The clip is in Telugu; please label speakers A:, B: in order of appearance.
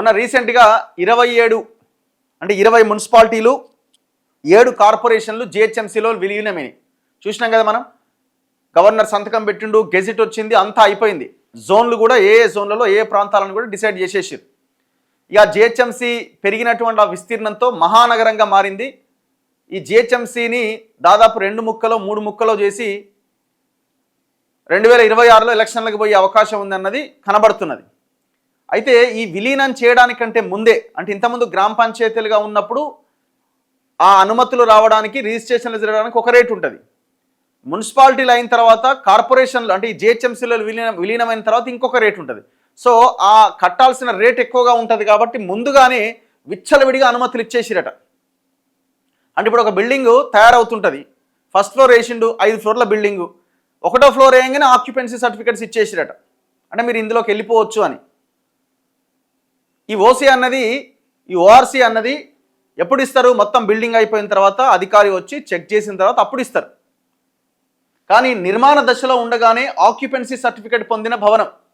A: మొన్న రీసెంట్గా 27 అంటే 20 మున్సిపాలిటీలు 7 కార్పొరేషన్లు జిహెచ్ఎంసీలో విలీనమైనవి. చూసినాం కదా మనం. గవర్నర్ సంతకం పెట్టిండు, గెజిట్ వచ్చింది, అంతా అయిపోయింది. జోన్లు కూడా ఏ జోన్లలో ఏ ప్రాంతాలను కూడా డిసైడ్ చేసేసారు. ఇక జిహెచ్ఎంసీ పెరిగినటువంటి ఆ విస్తీర్ణంతో మహానగరంగా మారింది. ఈ జిహెచ్ఎంసీని దాదాపు 2 ముక్కలో 3 ముక్కలో చేసి 2026లో ఎలక్షన్లకు పోయే అవకాశం ఉందన్నది కనబడుతున్నది. అయితే ఈ విలీనం చేయడానికంటే ముందే, అంటే ఇంతకుముందు గ్రామ పంచాయతీలుగా ఉన్నప్పుడు ఆ అనుమతులు రావడానికి, రిజిస్ట్రేషన్లు జరగడానికి ఒక రేటు ఉంటుంది. మున్సిపాలిటీలు అయిన తర్వాత కార్పొరేషన్లు అంటే ఈ జిహెచ్ఎంసీలో విలీనమైన తర్వాత ఇంకొక రేటు ఉంటుంది. సో ఆ కట్టాల్సిన రేట్ ఎక్కువగా ఉంటుంది కాబట్టి ముందుగానే విచ్చలవిడిగా అనుమతులు ఇచ్చేసిరట. అంటే ఇప్పుడు ఒక బిల్డింగు తయారవుతుంటుంది, ఫస్ట్ ఫ్లోర్ వేసిండు, 5 ఫ్లోర్ల బిల్డింగు, 1వ ఫ్లోర్ వేయంగానే ఆక్యుపెన్సీ సర్టిఫికెట్స్ ఇచ్చేసిరట. అంటే మీరు ఇందులోకి వెళ్ళిపోవచ్చు అని. ఈ ఓసీ అన్నది, ఈ ఓఆర్సీ అన్నది ఎప్పుడు ఇస్తారు? మొత్తం బిల్డింగ్ అయిపోయిన తర్వాత అధికారి వచ్చి చెక్ చేసిన తర్వాత అప్పుడు ఇస్తారు. కానీ నిర్మాణ దశలో ఉండగానే ఆక్యుపెన్సీ సర్టిఫికెట్ పొందిన భవనం